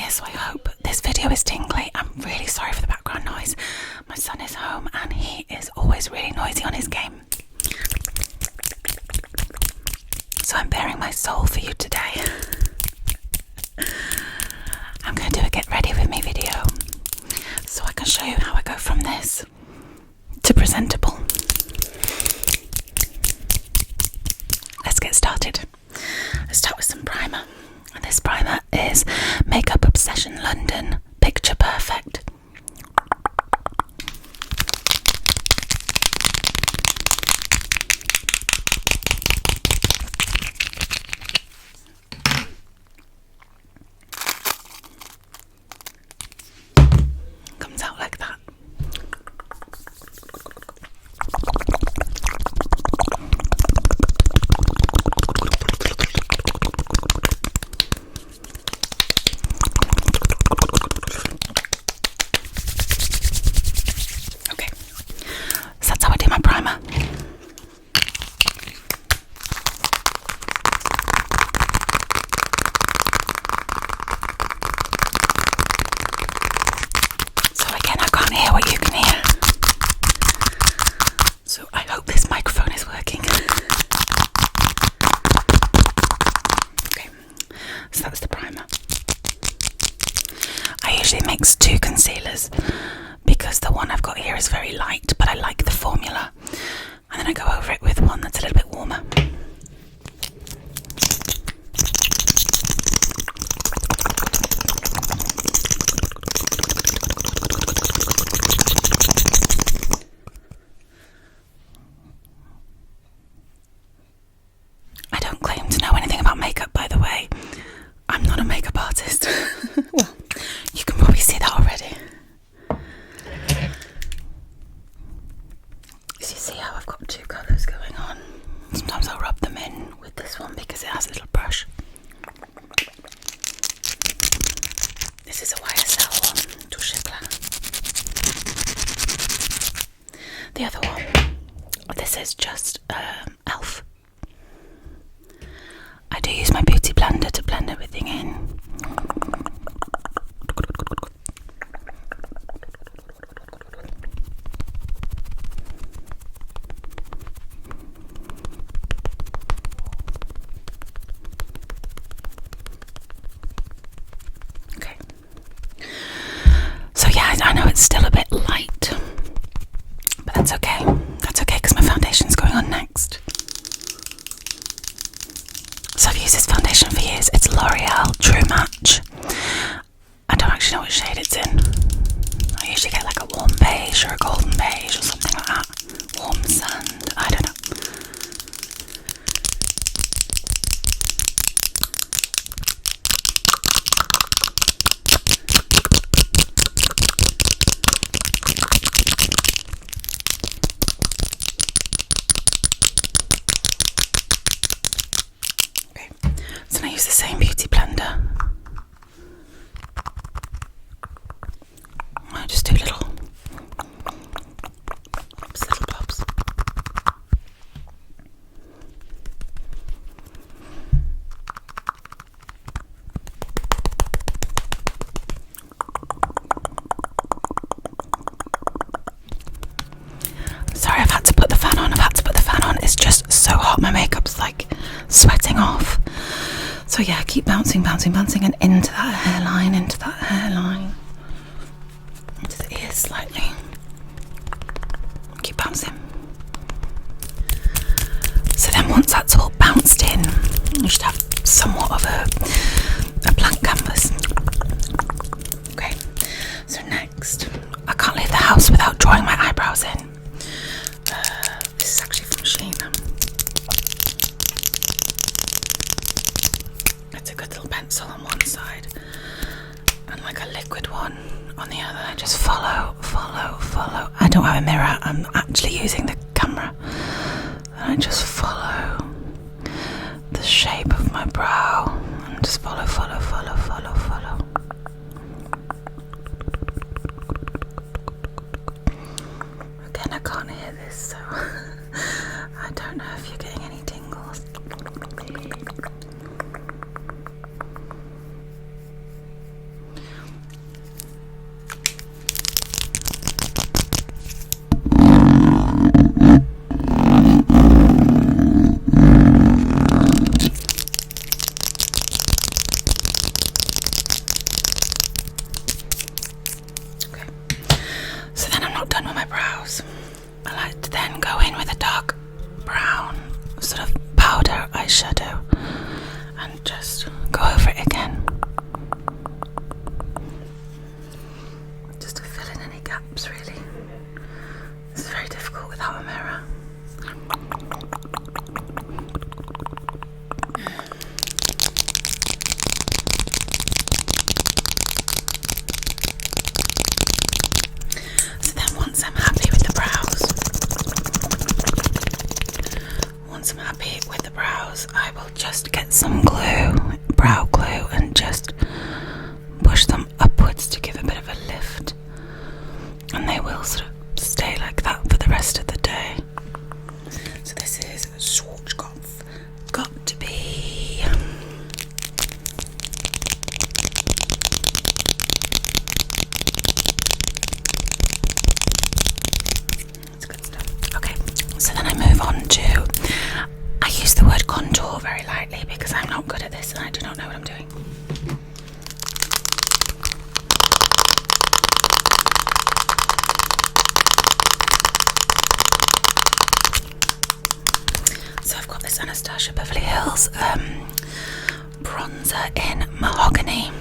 here, so I hope this video is tingly. I'm really sorry for the background noise. My son is home and he is always really noisy on his game. So I'm bearing my soul for you today. I'm going to do a get ready with me video so I can show you how I go from this to presentable. Let's get started. Let's start with some primer. And this primer is Makeup Obsession London Picture Perfect. Comes out like that. Mix two concealers because the one I've got here is very light, but I like the formula, and then I go over it with one that's a little bit warmer. I don't claim to know anything about makeup, by the way. I'm not a makeup artist. Well, you can probably see that already. So you see how I've got two colours going on. Sometimes I'll rub them in with this one because it has a little brush. This is a YSL one, Touche Éclat. The other one, this is just e.l.f. I do use my beauty blender to blend everything in. Okay. So yeah, I know it's still a bit light, but that's okay. That's okay because my foundation's going on next. So I've used this foundation for years. It's L'Oreal True Match. I don't actually know what shade it's in. I usually get like a warm beige or a golden beige or something like that. Warm sand, I don't know. So I use the same beauty blender. I just do little pops. Sorry, I've had to put the fan on. It's just so hot. My makeup's like sweating off. So yeah, keep bouncing and into that hairline, into the ears slightly. Keep bouncing. So then once that's all bounced in, you should have somewhat of a blank canvas. Okay, so next, I can't leave the house without drawing my eyebrows in. This is actually from Shein. It's a good little pencil on one side and like a liquid one on the other. Just follow. I don't have a mirror, I'm actually using the camera. And I just follow the shape of my brow and just follow. Again, I can't hear this, so I don't know if you're getting any tingles. with a dark brown sort of powder eyeshadow and just go over it again. Just to fill in any gaps, really. It's very difficult without a mirror. So then once I'm happy with the brows, I will just get some glue, brow glue, and just push them upwards to give a bit of a lift. And they will sort of stay like that for the rest of the day. So this is Schwarzkopf. Got to be. That's good stuff. Okay, so then I move on to. I use the word contour very lightly because I'm not good at this and I do not know what I'm doing. So I've got this Anastasia Beverly Hills bronzer in mahogany.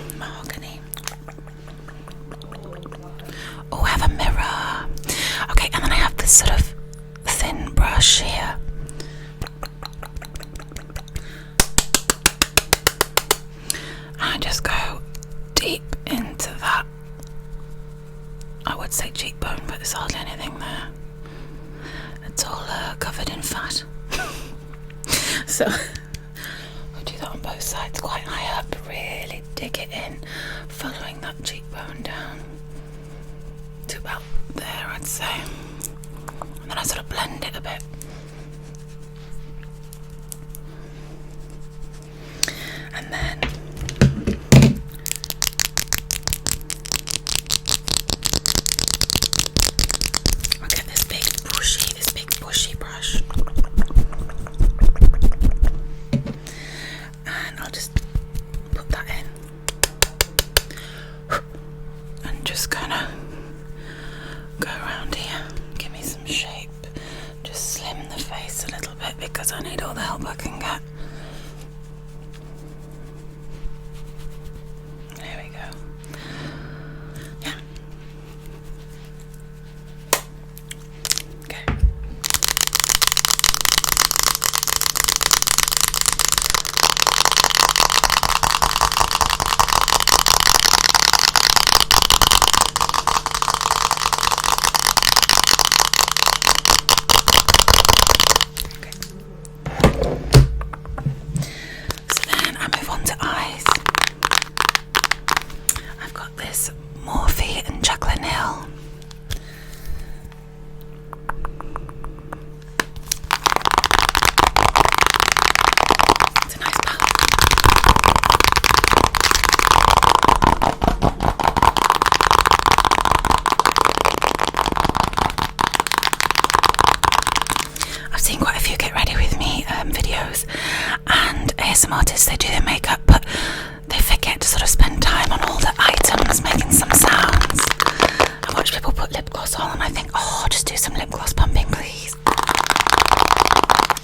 Oh, I have a mirror. Okay, and then I have this sort of thin brush here. I just go deep into that, I would say cheekbone, but there's hardly anything there. It's all covered in fat. So I do that on both sides quite high up, really dig it in, following that cheekbone down to about there, I'd say. And then I sort of blend it a bit. And then I'll get this big bushy brush, and I'll just put that in and just kind of go around here, give me some shape, just slim the face a little bit because I need all the help I can get. There we go. Yeah. Okay. So then I move on to eyes. I've got this Morphe and Jaclyn Hill. It's a nice palette. I've seen quite a few Get Ready With Me videos, and ASMR artists, they do their makeup, but they forget to sort of spend time on all the items, making some sounds. I watch people put lip gloss on and I think, oh, just do some lip gloss pumping, please.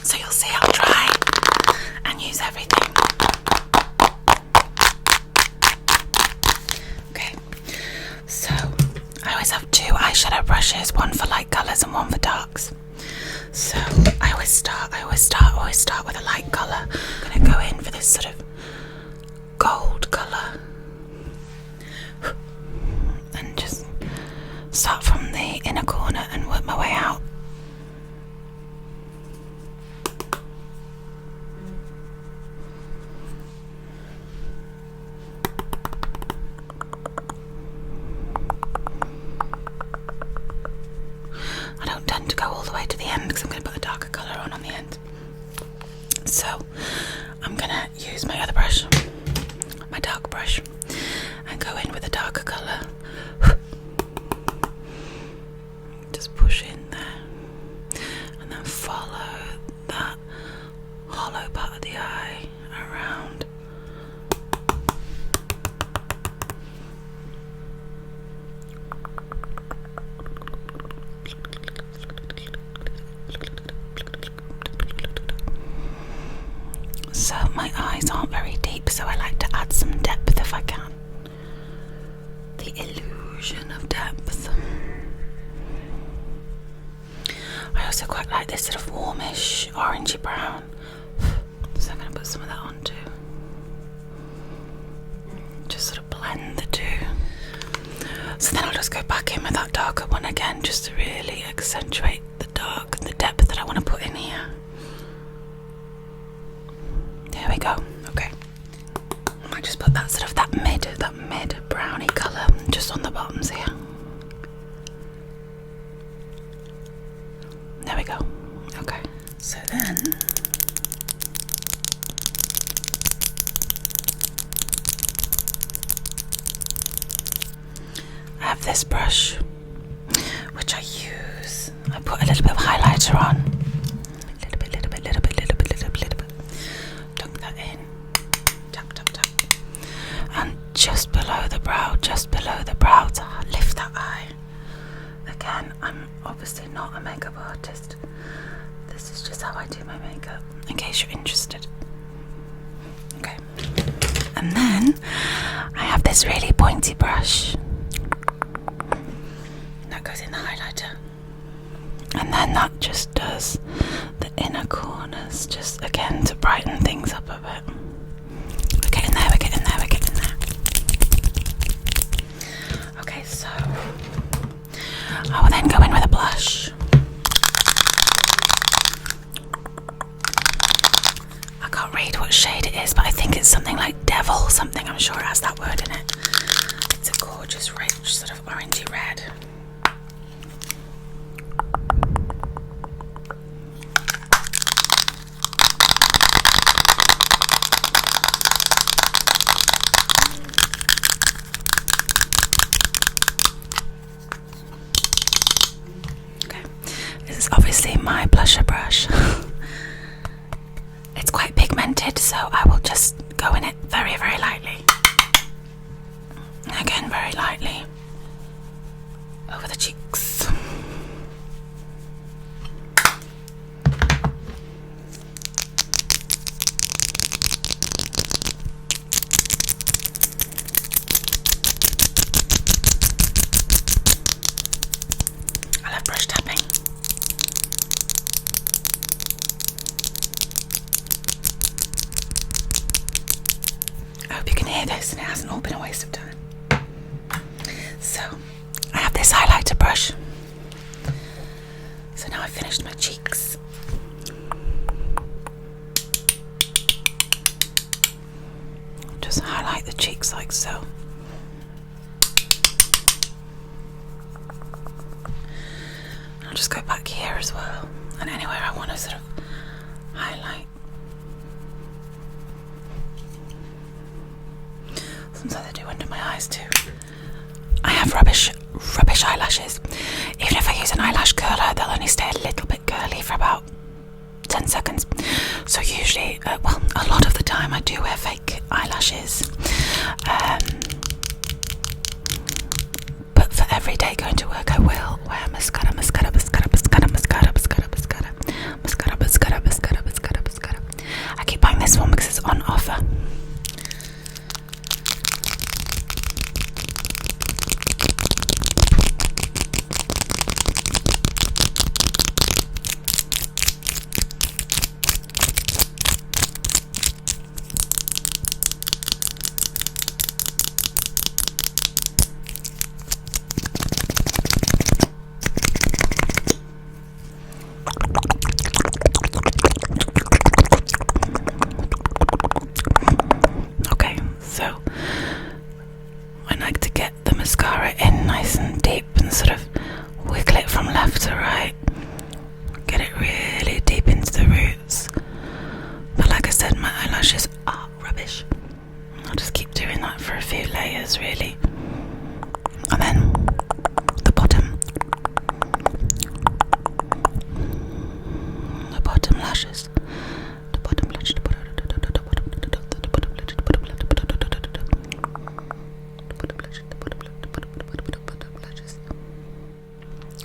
So you'll see I'll try and use everything. Okay, so I always have two eyeshadow brushes, one for light colours and one for darks. So I always start with a light colour. I'm gonna go in for this sort of gold colour and just start from the inner corner and work my way out. I don't tend to go all the way to the end because I'm going to put a darker colour on the end. So I'm going to use my eyes aren't very deep, so I like to add some depth if I can. The illusion of depth. I also quite like this sort of warmish orangey brown, so I'm going to put some of that on too. Just sort of blend the two. So then I'll just go back in with that darker one again, just to really accentuate the dark and the depth that I want to put in here. There we go. Okay. I might just put that sort of that mid browny colour just on the bottoms here. There we go. Okay. So then I have this brush which I use. I put a little bit of highlighter on. Little bit. Dunk that in. Tap, tap, tap. And just below the brow to lift that eye. Again, I'm obviously not a makeup artist. This is just how I do my makeup, in case you're interested. Okay. And then I have this really pointy brush. That goes in the highlighter. And then that just does the inner corners, just again to brighten things up a bit. We're getting there. Okay, so I will then go in with a blush. I can't read what shade it is, but I think it's something like Devil something. I'm sure it has that word in it. It's a gorgeous, rich, sort of orangey red. Obviously my blusher brush. It's quite pigmented, so I will just go in it very, very lightly. Again, very lightly over the cheeks. I love brush tapping. This, and it hasn't all been a waste of time. So I have this highlighter brush. So now I've finished my cheeks. Just highlight the cheeks like so. I'll just go back here as well, and anywhere I want to sort of highlight. Sometimes I do under my eyes too. I have rubbish eyelashes. Even if I use an eyelash curler, they'll only stay a little bit curly for about 10 seconds. So usually, a lot of the time I do wear fake eyelashes. But for every day going to work, I will wear mascara. I keep buying this one because it's on offer. Really, and then the bottom lashes,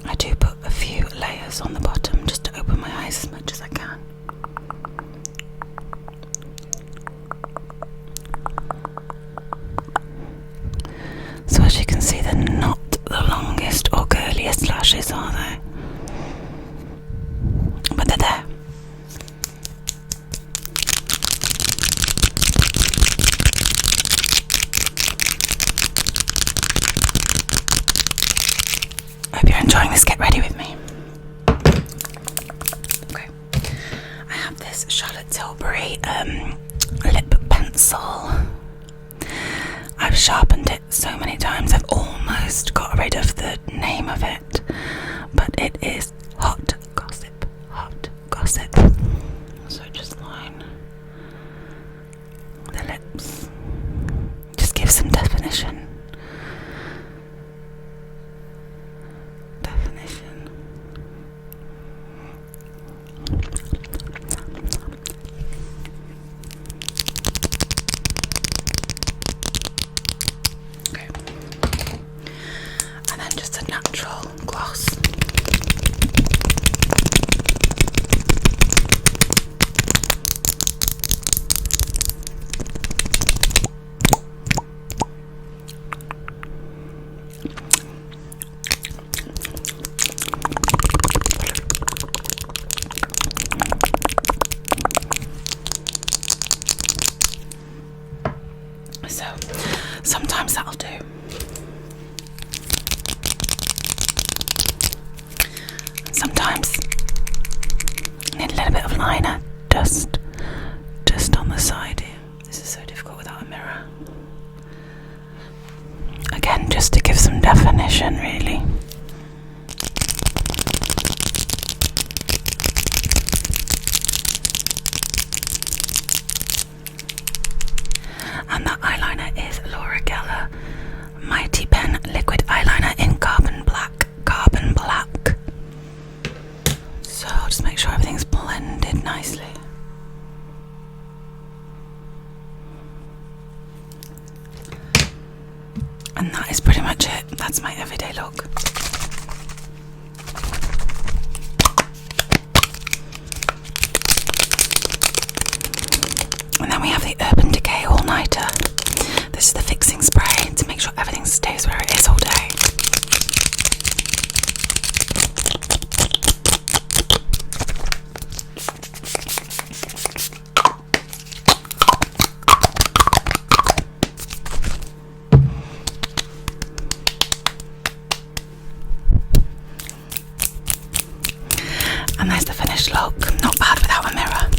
I do put a few layers on the bottom just to open my eyes as much as I can. as you can see, they're not the longest or curliest lashes, are they? But they're there. Hope you're enjoying this. Get ready with me. Okay. I have this Charlotte Tilbury lip pencil. I've sharpened it so many times I've almost got rid of the name of it, but it is Hot Gossip. Hot Gossip. So just line the lips. Just give some definition. Natural gloss. So sometimes that'll do. Sometimes I need a little bit of liner just on the side here. This is so difficult without a mirror. Again, just to give some definition, really. And that eyeliner is Laura Geller Mighty Pen Liquid Eyeliner in Carbon Black. Carbon Black. So I'll just make sure everything's blended nicely. And that is pretty much it. That's my everyday look. And then we have the Urban Decay All Nighter. This is the fixing spray to make sure everything stays where it is all day. And there's the finished look. Not bad without a mirror.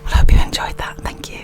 Well, I hope you enjoyed that. Thank you.